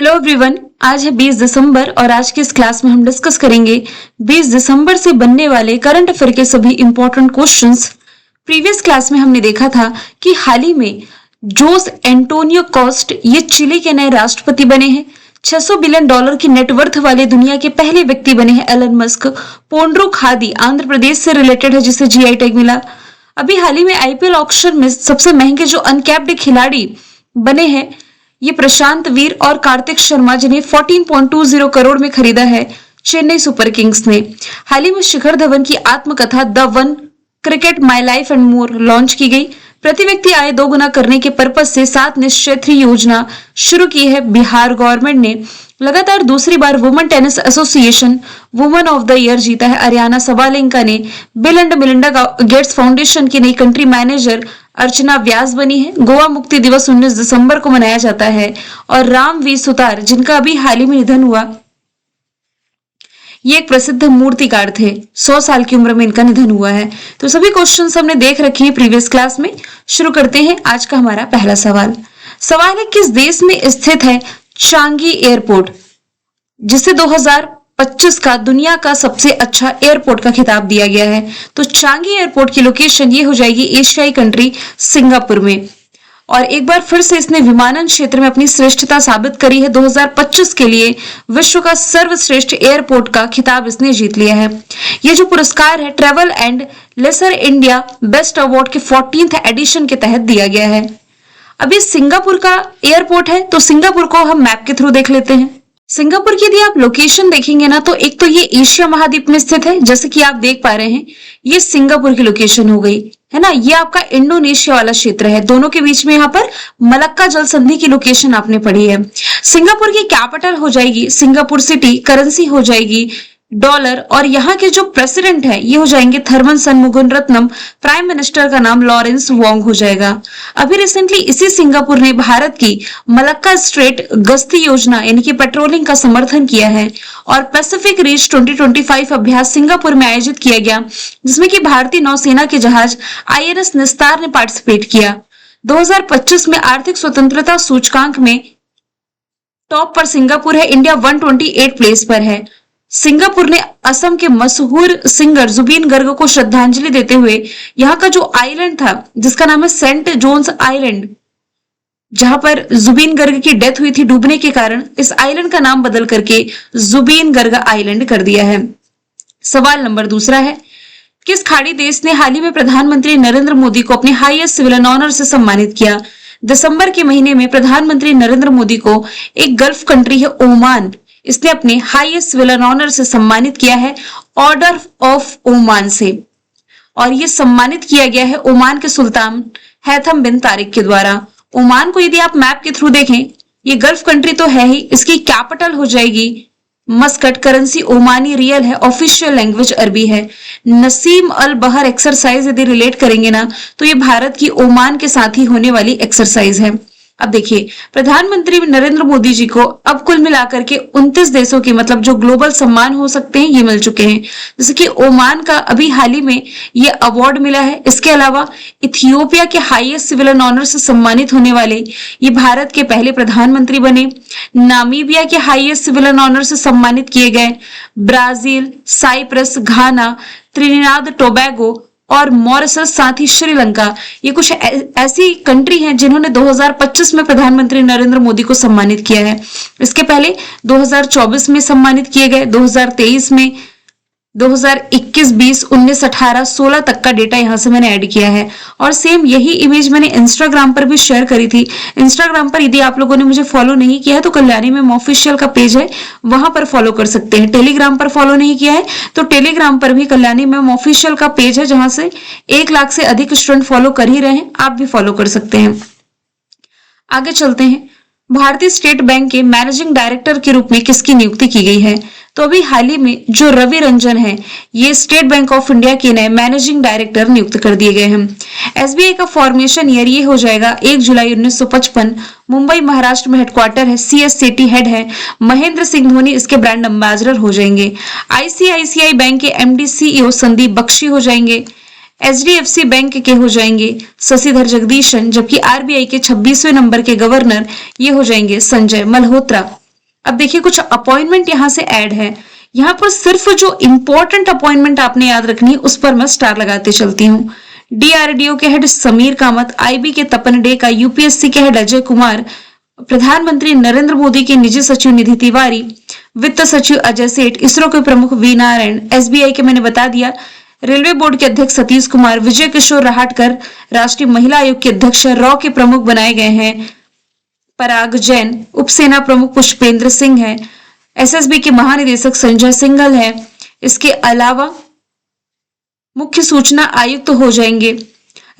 Hello everyone. आज है 20 दिसंबर और आज की इस क्लास में हम डिस्कस करेंगे 20 दिसंबर से बनने वाले करंट अफेयर के सभी इंपॉर्टेंट क्वेश्चंस। प्रीवियस क्लास में हमने देखा था कि हाल ही में जोस एंटोनियो कॉस्ट ये चिली के नए राष्ट्रपति बने हैं। $600 बिलियन की नेटवर्थ वाले दुनिया के पहले व्यक्ति बने हैं एलन मस्क। पोंड्रो खादी आंध्र प्रदेश से रिलेटेड है जिसे जीआई टैग मिला। अभी हाल ही में आईपीएल ऑक्शन में सबसे महंगे जो अनकैप्ड खिलाड़ी बने हैं ये प्रशांत वीर और कार्तिक शर्मा, जिन्हें 14.20 करोड़ में खरीदा है चेन्नई सुपर किंग्स ने। हाल ही में शिखर धवन की आत्मकथा the one cricket my life and more launch की गई। प्रति व्यक्ति आय 2 गुना करने के पर्पज से 7 निश्चेत्री योजना शुरू की है बिहार गवर्नमेंट ने। लगातार दूसरी बार women tennis association women of the year जीता है अरियाना सबालेंका ने। Bill and Melinda Gates foundation की नई कंट्री मैनेजर अर्चना व्यास बनी है। गोवा मुक्ति दिवस 19 दिसंबर को मनाया जाता है और राम वी सुतार, जिनका अभी हाल ही में निधन हुआ, ये एक प्रसिद्ध मूर्तिकार थे। 100 साल की उम्र में इनका निधन हुआ है। तो सभी क्वेश्चंस हमने देख रखे हैं प्रीवियस क्लास में। शुरू करते हैं आज का हमारा पहला सवाल। सवाल है, किस देश में स्थित है चांगी एयरपोर्ट, जिसे 2025 का दुनिया का सबसे अच्छा एयरपोर्ट का खिताब दिया गया है। तो चांगी एयरपोर्ट की लोकेशन ये हो जाएगी एशियाई कंट्री सिंगापुर में। और एक बार फिर से इसने विमानन क्षेत्र में अपनी श्रेष्ठता साबित करी है। 2025 के लिए विश्व का सर्वश्रेष्ठ एयरपोर्ट का खिताब इसने जीत लिया है। ये जो पुरस्कार है travel and lesser India best award के 14th एडिशन के तहत दिया गया है। अभी सिंगापुर का एयरपोर्ट है, तो सिंगापुर को हम मैप के थ्रू देख लेते हैं। सिंगापुर की यदि आप लोकेशन देखेंगे ना, तो एक तो ये एशिया महाद्वीप में स्थित है, जैसे कि आप देख पा रहे हैं, ये सिंगापुर की लोकेशन हो गई है ना। ये आपका इंडोनेशिया वाला क्षेत्र है, दोनों के बीच में यहाँ पर मलक्का जल संधि की लोकेशन आपने पढ़ी है। सिंगापुर की कैपिटल हो जाएगी सिंगापुर सिटी, करेंसी हो जाएगी डॉलर, और यहाँ के जो प्रेसिडेंट है ये हो जाएंगे थर्मन सनमुगुनरत्नम। प्राइम मिनिस्टर का नाम लॉरेंस वोंग हो जाएगा। अभी रिसेंटली इसी सिंगापुर ने भारत की मलक्का स्ट्रेट गश्ती योजना यानी कि पेट्रोलिंग का समर्थन किया है। और पैसिफिक रीच 2025 अभ्यास सिंगापुर में आयोजित किया गया, जिसमें कि भारतीय नौसेना के जहाज आईएनएस निस्तार ने पार्टिसिपेट किया। 2025 में आर्थिक स्वतंत्रता सूचकांक में टॉप पर सिंगापुर है, इंडिया 128 प्लेस पर है। सिंगापुर ने असम के मशहूर सिंगर जुबीन गर्ग को श्रद्धांजलि देते हुए यहाँ का जो आइलैंड था जिसका नाम है सेंट जोन्स आइलैंड, जहां पर जुबीन गर्ग की डेथ हुई थी डूबने के कारण, इस आइलैंड का नाम बदल करके जुबीन गर्ग आइलैंड कर दिया है। सवाल नंबर दूसरा है, किस खाड़ी देश ने हाल ही में प्रधानमंत्री नरेंद्र मोदी को अपने हाईएस्ट सिविलियन ऑनर से सम्मानित किया। दिसंबर के महीने में प्रधानमंत्री नरेंद्र मोदी को एक गल्फ कंट्री है ओमान, इसने अपने हाईएस्ट सिविलियन ऑनर से सम्मानित किया है, ऑर्डर ऑफ ओमान से। और ये सम्मानित किया गया है ओमान के सुल्तान हैथम बिन तारिक के द्वारा। ओमान को यदि आप मैप के थ्रू देखें, ये गल्फ कंट्री तो है ही, इसकी कैपिटल हो जाएगी मस्कट, करेंसी ओमानी रियल है, ऑफिशियल लैंग्वेज अरबी है। नसीम अल बहर एक्सरसाइज यदि रिलेट करेंगे ना, तो ये भारत की ओमान के साथ ही होने वाली एक्सरसाइज है। अब देखिए, प्रधानमंत्री नरेंद्र मोदी जी को अब कुल मिलाकर के 29 देशों के मतलब जो ग्लोबल सम्मान हो सकते हैं ये मिल चुके हैं, जैसे कि ओमान का अभी हाल ही में ये अवार्ड मिला है। इसके अलावा इथियोपिया के हाईएस्ट सिविलियन ऑनर से सम्मानित होने वाले ये भारत के पहले प्रधानमंत्री बने। नामीबिया के हाईएस्ट सिविलियन ऑनर से सम्मानित किए गए ब्राजील, साइप्रस, घाना, त्रिनिदाद टोबैगो और मॉरिशस, साथ ही श्रीलंका, ये कुछ ऐसी कंट्री हैं जिन्होंने 2025 में प्रधानमंत्री नरेंद्र मोदी को सम्मानित किया है। इसके पहले 2024 में सम्मानित किए गए, 2023 में, 2021, 20, 19, 18, 16 तक का डेटा यहां से मैंने ऐड किया है। और सेम यही इमेज मैंने इंस्टाग्राम पर भी शेयर करी थी। इंस्टाग्राम पर यदि आप लोगों ने मुझे फॉलो नहीं किया है तो कल्याणी में ऑफिशियल का पेज है, वहां पर फॉलो कर सकते हैं। टेलीग्राम पर फॉलो नहीं किया है तो टेलीग्राम पर भी कल्याणी में ऑफिशियल का पेज है, जहां से 1 लाख से अधिक स्टूडेंट फॉलो कर ही रहे हैं, आप भी फॉलो कर सकते हैं। आगे चलते हैं। भारतीय स्टेट बैंक के मैनेजिंग डायरेक्टर के रूप में किसकी नियुक्ति की गई है। तो अभी हाल ही में जो रवि रंजन है ये स्टेट बैंक ऑफ इंडिया के नए मैनेजिंग डायरेक्टर नियुक्त कर दिए गए हैं। एसबीआई का फॉर्मेशन ईयर ये हो जाएगा 1 जुलाई 1955। मुंबई महाराष्ट्र में हेडक्वार्टर है। सीएससीटी हेड है महेंद्र सिंह धोनी, इसके ब्रांड एम्बेसडर हो जाएंगे। आईसीआईसीआई बैंक के एमडी सीईओ संदीप बख्शी हो जाएंगे। एचडीएफसी बैंक के हो जाएंगे शशिधर जगदीशन, जबकि आरबीआई के 26वें नंबर के गवर्नर ये हो जाएंगे संजय मल्होत्रा। अब देखिए कुछ अपॉइंटमेंट यहाँ से ऐड है। यहाँ पर सिर्फ जो इंपॉर्टेंट अपॉइंटमेंट आपने याद रखनी है उस पर मैं स्टार लगाते चलती हूँ। डीआरडीओ के हेड समीर कामत, आईबी के तपन डे का, यूपीएससी के हेड अजय कुमार, प्रधानमंत्री नरेंद्र मोदी के निजी सचिव निधि तिवारी, वित्त सचिव अजय सेठ, इसरो के प्रमुख वी नारायण, एसबीआई के मैंने बता दिया, रेलवे बोर्ड के अध्यक्ष सतीश कुमार, विजय किशोर रहाटकर राष्ट्रीय महिला आयोग के अध्यक्ष रॉ के प्रमुख बनाए गए हैं पराग जैन, उपसेना प्रमुख पुष्पेंद्र सिंह है, एसएसबी के महानिदेशक संजय सिंघल है। इसके अलावा मुख्य सूचना आयुक्त हो जाएंगे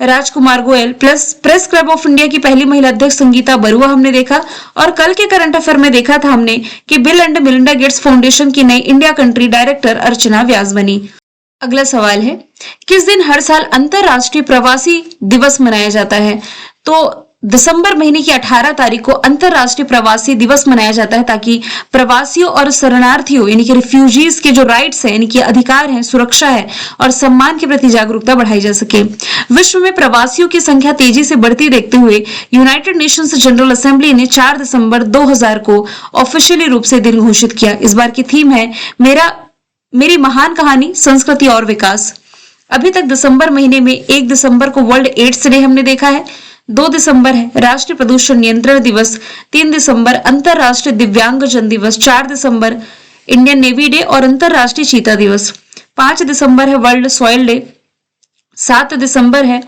Rajkumar Goyal, plus press club of India की पहली महिला अध्यक्ष संगीता बरुआ हमने देखा। और कल के करंट अफेयर में देखा था हमने कि bill and Melinda Gates foundation की नई इंडिया कंट्री डायरेक्टर अर्चना व्यास बनी। अगला सवाल है, किस दिन हर साल अंतरराष्ट्रीय प्रवासी दिवस मनाया जाता है? तो दिसंबर महीने की 18 तारीख को अंतरराष्ट्रीय प्रवासी दिवस मनाया जाता है, ताकि प्रवासियों और शरणार्थियों यानी कि रिफ्यूजीज के जो राइट्स हैं, यानी कि अधिकार हैं, सुरक्षा है और सम्मान के प्रति जागरूकता बढ़ाई जा सके। विश्व में प्रवासियों की संख्या तेजी से बढ़ती देखते हुए यूनाइटेड नेशंस जनरल असेंबली ने 4 दिसंबर 2000 को ऑफिशियली रूप से दिन घोषित किया। इस बार की थीम है मेरी महान कहानी, संस्कृति और विकास। अभी तक दिसंबर महीने में 1 दिसंबर को वर्ल्ड एड्स डे हमने देखा है, 2 दिसंबर है राष्ट्रीय प्रदूषण नियंत्रण दिवस, 3 दिसंबर अंतरराष्ट्रीय दिव्यांगजन दिवस, 4 दिसंबर इंडियन नेवी डे और अंतरराष्ट्रीय चीता दिवस, 5 दिसंबर है वर्ल्ड सॉइल डे, 7 दिसंबर है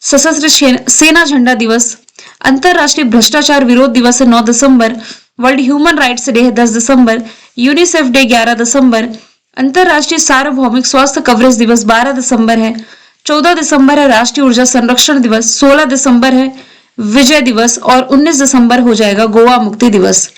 सशस्त्र सेना झंडा दिवस, अंतरराष्ट्रीय भ्रष्टाचार विरोध दिवस है 9 दिसंबर, वर्ल्ड ह्यूमन राइट्स डे है 10 दिसंबर, यूनिसेफ डे 11 दिसंबर, अंतरराष्ट्रीय सार्वभौमिक स्वास्थ्य कवरेज दिवस 12 दिसंबर है, 14 दिसंबर है राष्ट्रीय ऊर्जा संरक्षण दिवस, 16 दिसंबर है विजय दिवस और 19 दिसंबर हो जाएगा गोवा मुक्ति दिवस।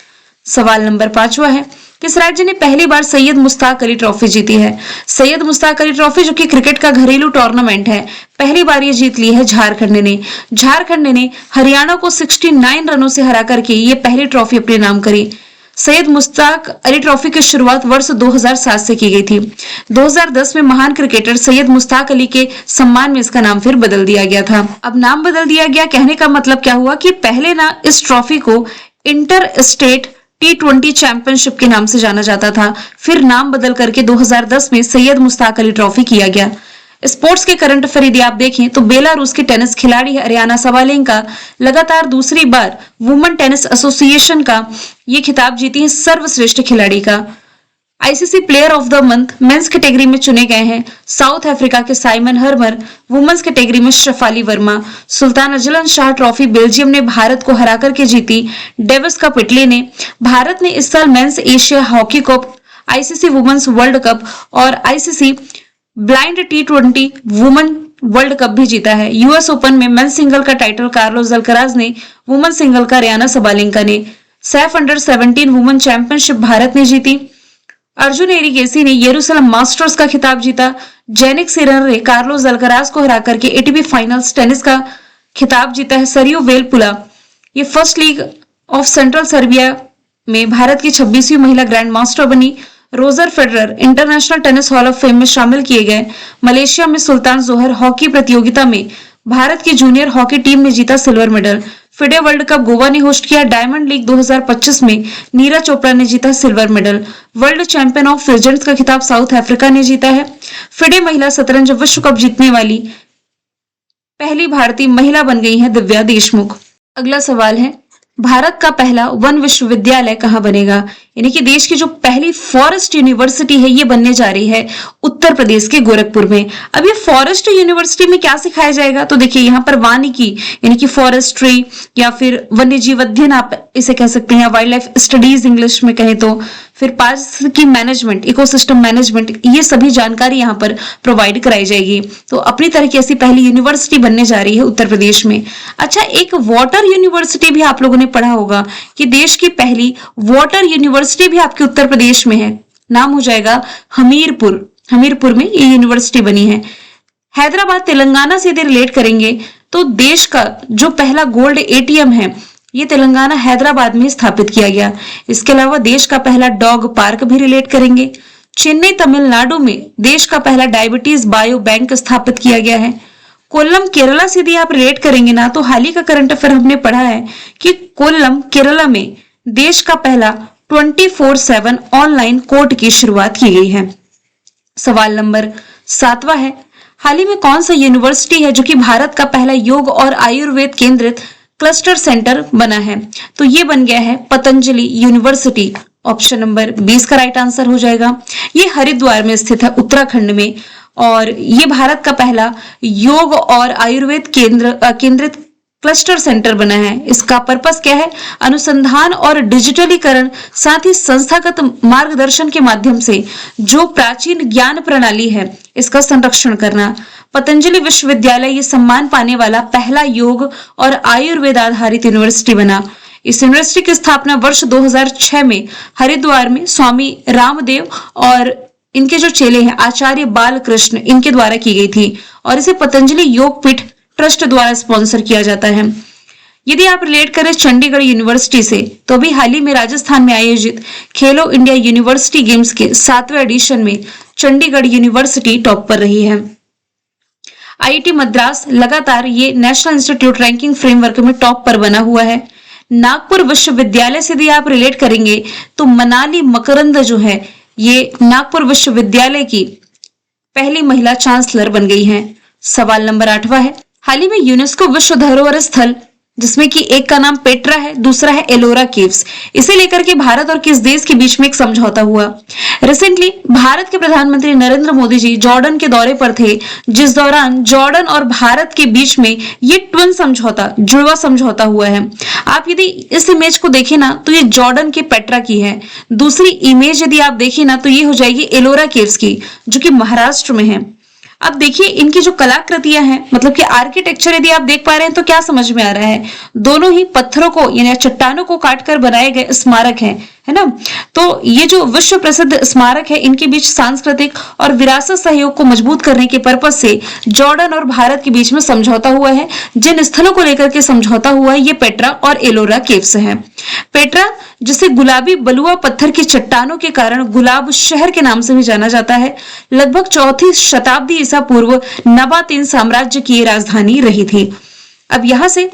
सवाल नंबर 5वां है, किस राज्य ने पहली बार सैयद मुश्ताक अली ट्रॉफी जीती है? सैयद मुश्ताक अली ट्रॉफी जो कि क्रिकेट का घरेलू टूर्नामेंट है, पहली बार ये जीत ली है झारखंड ने हरियाणा को 69 रनों से हरा करके ये पहली ट्रॉफी अपने नाम करी। सैयद मुश्ताक अली ट्रॉफी की शुरुआत वर्ष 2007 से की गई थी। 2010 में महान क्रिकेटर सैयद मुश्ताक अली के सम्मान में इसका नाम फिर बदल दिया गया था। अब नाम बदल दिया गया, कहने का मतलब क्या हुआ कि पहले ना इस ट्रॉफी को इंटर स्टेट T20 चैंपियनशिप के नाम से जाना जाता था, फिर नाम बदल करके 2010 में सैयद मुश्ताक अली ट्रॉफी किया गया। स्पोर्ट्स के करंट अफेयर यदि आप देखें तो बेलारूस की टेनिस खिलाड़ी अरियाना सबालेंका लगातार दूसरी बार वुमेन टेनिस एसोसिएशन का ये खिताब जीती है सर्वश्रेष्ठ खिलाड़ी का। ICC player of the month men's category में चुने गए हैं साउथ अफ्रीका के साइमन हर्मर, वुमेन्स कैटेगरी में Shafali Verma. Sultan Azlan Shah trophy Belgium ने भारत को हरा करके जीती। डेविस कप इटली ने। भारत ने इस साल men's Asia hockey cup, ICC women's world cup और ICC blind T20 women world cup भी जीता है। यूएस ओपन में मेंस सिंगल का टाइटल कार्लोस अल्कराज ने, वुमेन सिंगल का अरियाना सबालेंका ने। SAFF under 17 women championship Bharat ने जीती। अर्जुन एरिगेसी ने यरूशलेम मास्टर्स का खिताब जीता। जेनिक सिनर ने कार्लोस अल्कराज को हरा करके एटीपी फाइनल्स टेनिस का खिताब जीता है। सरियो वेलपुला ये first league of central Serbia में भारत की 26वीं महिला ग्रैंड मास्टर बनी। Roger Federer international tennis hall of fame में शामिल किए गए। मलेशिया में सुल्तान जोहर हॉकी प्रतियोगिता में भारत की जूनियर हॉकी टीम ने जीता silver medal. FIDE world cup Goa ने होस्ट किया। डायमंड लीग 2025 में नीरज चोपड़ा ने जीता silver medal. World champion of legends का खिताब साउथ अफ्रीका ने जीता है। फिडे महिला शतरंज विश्व कप जीतने वाली पहली भारतीय महिला बन गई है दिव्या देशमुख। अगला सवाल है, भारत का पहला वन विश्वविद्यालय कहाँ बनेगा? यानी कि देश की जो पहली फॉरेस्ट यूनिवर्सिटी है ये बनने जा रही है उत्तर प्रदेश के गोरखपुर में। अब ये फॉरेस्ट यूनिवर्सिटी में क्या सिखाया जाएगा? तो देखिए यहाँ पर वानिकी यानी कि फॉरेस्ट्री या फिर वन्य जीव अध्ययन आप इसे कह सकते हैं, वाइल्ड लाइफ स्टडीज इंग्लिश में कहें तो, फिर पारिस्थितिकी मैनेजमेंट, इकोसिस्टम मैनेजमेंट, ये सभी जानकारी यहाँ पर प्रोवाइड कराई जाएगी। तो अपनी तरह की ऐसी पहली यूनिवर्सिटी बनने जा रही है उत्तर प्रदेश में। अच्छा, एक वाटर यूनिवर्सिटी भी आप लोगों ने पढ़ा होगा कि देश की पहली वाटर यूनिवर्सिटी भी आपके उत्तर प्रदेश में है। नाम हो जाएगा हमीरपुर। हमीरपुर में ये यूनिवर्सिटी बनी है। हैदराबाद तेलंगाना से यदि रिलेट करेंगे तो देश का जो पहला गोल्ड एटीएम है ये तेलंगाना हैदराबाद में स्थापित किया गया। इसके अलावा देश का पहला डॉग पार्क भी रिलेट करेंगे। चेन्नई तमिलनाडु में देश का पहला डायबिटीज बायो बैंक स्थापित किया गया है। कोल्लम केरला से यदि आप रिलेट करेंगे ना तो हाल ही का करंट अफेयर हमने पढ़ा है कि कोल्लम केरला में देश का पहला 24/7 ऑनलाइन कोर्ट की शुरुआत की गई है। सवाल नंबर 7वां है, हाल ही में कौन सा यूनिवर्सिटी है जो कि भारत का पहला योग और आयुर्वेद केंद्रित क्लस्टर सेंटर बना है? तो ये बन गया है पतंजलि यूनिवर्सिटी। ऑप्शन नंबर 20 का राइट आंसर हो जाएगा। ये हरिद्वार में स्थित है, उत्तराखंड में, और ये भारत का पहला योग और आयुर्वेद केंद्रित क्लस्टर सेंटर बना है। इसका पर्पस क्या है? अनुसंधान और डिजिटलीकरण, साथ ही संस्थागत मार्गदर्शन के माध्यम से जो प्राचीन ज्ञान प्रणाली है इसका संरक्षण करना। पतंजलि विश्वविद्यालय ये सम्मान पाने वाला पहला योग और आयुर्वेद आधारित यूनिवर्सिटी बना। इस यूनिवर्सिटी की स्थापना वर्ष 2006 में हरिद्वार में स्वामी रामदेव और इनके जो चेले हैं आचार्य बालकृष्ण, इनके द्वारा की गई थी, और इसे पतंजलि योगपीठ ट्रस्ट द्वारा स्पॉन्सर किया जाता है। यदि आप रिलेट करें चंडीगढ़ यूनिवर्सिटी से, तो अभी हाल ही में राजस्थान में आयोजित खेलो इंडिया यूनिवर्सिटी गेम्स के 7वें एडिशन में चंडीगढ़ यूनिवर्सिटी टॉप पर रही है। आईआईटी मद्रास लगातार ये नेशनल इंस्टीट्यूट रैंकिंग फ्रेमवर्क में टॉप पर बना हुआ है। नागपुर विश्वविद्यालय से यदि आप रिलेट करेंगे तो मनाली मकरंद जो है ये नागपुर विश्वविद्यालय की पहली महिला चांसलर बन गई हैं। सवाल नंबर 8वां है, हाल ही में यूनेस्को विश्व धरोहर स्थल, जिसमें कि एक का नाम पेट्रा है, दूसरा है एलोरा केव्स, इसे लेकर के भारत और किस देश के बीच में एक समझौता हुआ? रिसेंटली भारत के प्रधानमंत्री नरेंद्र मोदी जी जॉर्डन के दौरे पर थे, जिस दौरान जॉर्डन और भारत के बीच में ये ट्विन समझौता, जुड़वा समझौता हुआ है। आप यदि इस इमेज को देखें ना तो ये जॉर्डन के पेट्रा की है। दूसरी इमेज यदि आप देखें ना तो ये हो जाएगी एलोरा केव्स की, जो कि महाराष्ट्र में है। अब देखिए इनकी जो कलाकृतियां हैं, मतलब कि आर्किटेक्चर यदि आप देख पा रहे हैं तो क्या समझ में आ रहा है? दोनों ही पत्थरों को यानी चट्टानों को काटकर बनाए गए स्मारक हैं, है ना? तो ये जो विश्व प्रसिद्ध स्मारक है, इनके बीच सांस्कृतिक और विरासत सहयोग को मजबूत करने के पर्पस से जॉर्डन और भारत के बीच में समझौता हुआ है। जिन स्थलों को लेकर के समझौता हुआ है ये पेट्रा और एलोरा केव्स हैं। पेट्रा, जिसे गुलाबी बलुआ पत्थर की चट्टानों के कारण गुलाब शहर के नाम से भी जाना जाता है, लगभग 4वीं शताब्दी ईसा पूर्व नबातीन साम्राज्य की राजधानी रही थी। अब यहां से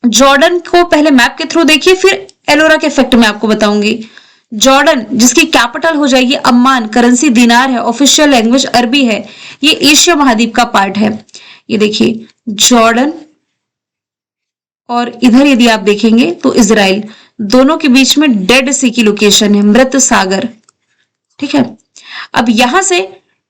जॉर्डन को पहले मैप के थ्रू देखिए, फिर एलोरा के इफेक्ट में आपको बताऊंगी। जॉर्डन, जिसकी कैपिटल हो जाएगी अम्मान, करेंसी दिनार है, ऑफिशियल लैंग्वेज अरबी है, ये एशिया महाद्वीप का पार्ट है। ये देखिए जॉर्डन, और इधर यदि आप देखेंगे तो इजराइल, दोनों के बीच में डेड सी की लोकेशन है, मृत सागर। ठीक है, अब यहां से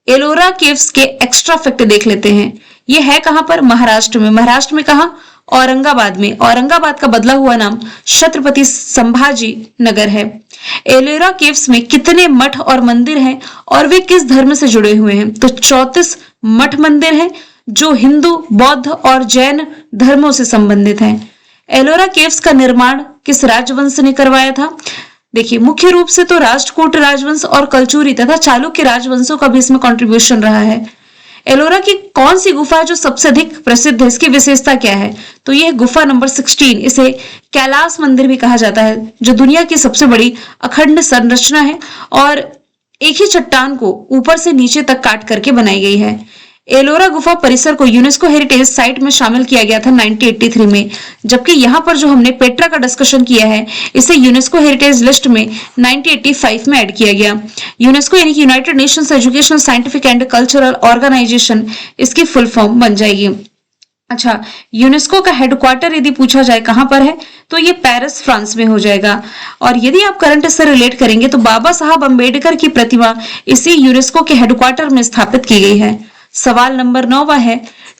एलोरा केव्स के एक्स्ट्रा फैक्ट देख लेते हैं। ये है कहां पर? महाराष्ट्र में। महाराष्ट्र में कहां? औरंगाबाद में। औरंगाबाद का बदला हुआ नाम छत्रपति संभाजी नगर है। एलोरा केव्स में कितने मठ और मंदिर हैं और वे किस धर्म से जुड़े हुए हैं? तो 34 मठ मंदिर हैं जो हिंदू, बौद्ध और जैन धर्मों से संबंधित हैं। एलोरा केव्स का निर्माण किस राजवंश ने करवाया था? देखिए मुख्य रूप से तो राष्ट्रकूट राजवंश और कलचुरी तथा चालुक्य राजवंशों का भी इसमें कंट्रीब्यूशन रहा है। एलोरा की कौन सी गुफा है जो सबसे अधिक प्रसिद्ध है? इसकी विशेषता क्या है? तो यह गुफा नंबर 16, इसे कैलाश मंदिर भी कहा जाता है, जो दुनिया की सबसे बड़ी अखंड संरचना है और एक ही चट्टान को ऊपर से नीचे तक काट करके बनाई गई है। एलोरा गुफा परिसर को यूनेस्को हेरिटेज साइट में शामिल किया गया था 1983 में, जबकि यहाँ पर जो हमने पेट्रा का डिस्कशन किया है इसे यूनेस्को हेरिटेज लिस्ट में 1985 में ऐड किया गया। यूनेस्को यानी कि United Nations Educational, Scientific and Cultural Organisation इसकी फुल फॉर्म बन जाएगी। अच्छा, यूनेस्को का हेडक्वार्टर यदि पूछा जाए कहां पर है तो ये पेरिस, फ्रांस में हो जाएगा। और यदि आप करंट से रिलेट करेंगे तो बाबा साहब अंबेडकर की प्रतिमा इसी यूनेस्को के हेडक्वार्टर में स्थापित की गई है। सवाल नंबर 9 है,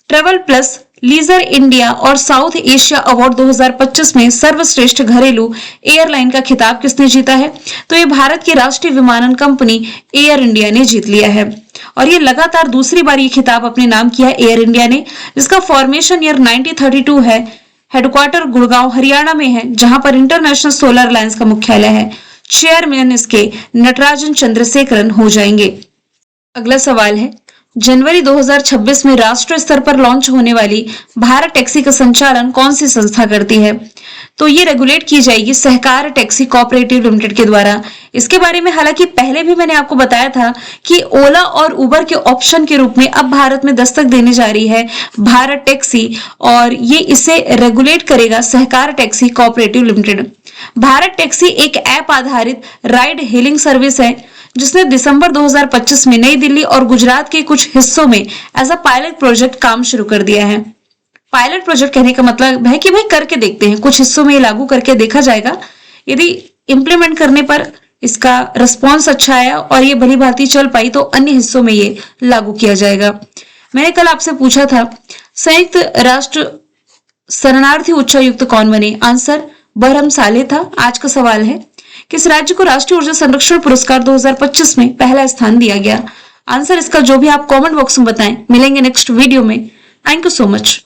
ट्रेवल प्लस, लीजर इंडिया और साउथ एशिया अवार्ड 2025 में सर्वश्रेष्ठ घरेलू एयरलाइन का खिताब किसने जीता है? तो ये भारत की राष्ट्रीय विमानन कंपनी एयर इंडिया ने जीत लिया है और ये लगातार दूसरी बार ये खिताब अपने नाम किया है एयर इंडिया ने, जिसका फॉर्मेशन ईयर 1932 है। हेडक्वार्टर गुड़गांव हरियाणा में है, जहां पर इंटरनेशनल सोलर अलायंस का मुख्यालय है। चेयरमैन इसके नटराजन चंद्रशेखरन हो जाएंगे। अगला सवाल है, जनवरी 2026 में राष्ट्रीय स्तर पर लॉन्च होने वाली भारत टैक्सी का संचालन कौन सी संस्था करती है? तो ये रेगुलेट की जाएगी सहकार टैक्सी कोऑपरेटिव लिमिटेड के द्वारा। इसके बारे में हालांकि पहले भी मैंने आपको बताया था कि ओला और उबर के ऑप्शन के रूप में अब भारत में दस्तक देने जा रही है भारत टैक्सी, और ये इसे रेगुलेट करेगा Sahkar taxi cooperative limited. Bharat taxi एक ऐप आधारित राइड हेलिंग सर्विस है जिसने दिसंबर 2025 में नई दिल्ली और गुजरात के कुछ हिस्सों में एज अ पायलट प्रोजेक्ट काम शुरू कर दिया है। पायलट प्रोजेक्ट कहने का मतलब है कि भाई करके देखते हैं, कुछ हिस्सों में ये लागू करके देखा जाएगा। यदि इंप्लीमेंट करने पर इसका रिस्पॉन्स अच्छा आया और ये भली भांति चल पाई तो अन्य हिस्सों में ये लागू किया जाएगा। मैंने कल आपसे पूछा था संयुक्त राष्ट्र शरणार्थी उच्चायुक्त कौन बने? आंसर बरहम सालेह था। आज का सवाल है किस राज्य को राष्ट्रीय ऊर्जा संरक्षण पुरस्कार 2025 में पहला स्थान दिया गया? आंसर इसका जो भी आप कमेंट बॉक्स में बताएं। मिलेंगे नेक्स्ट वीडियो में। Thank you so much.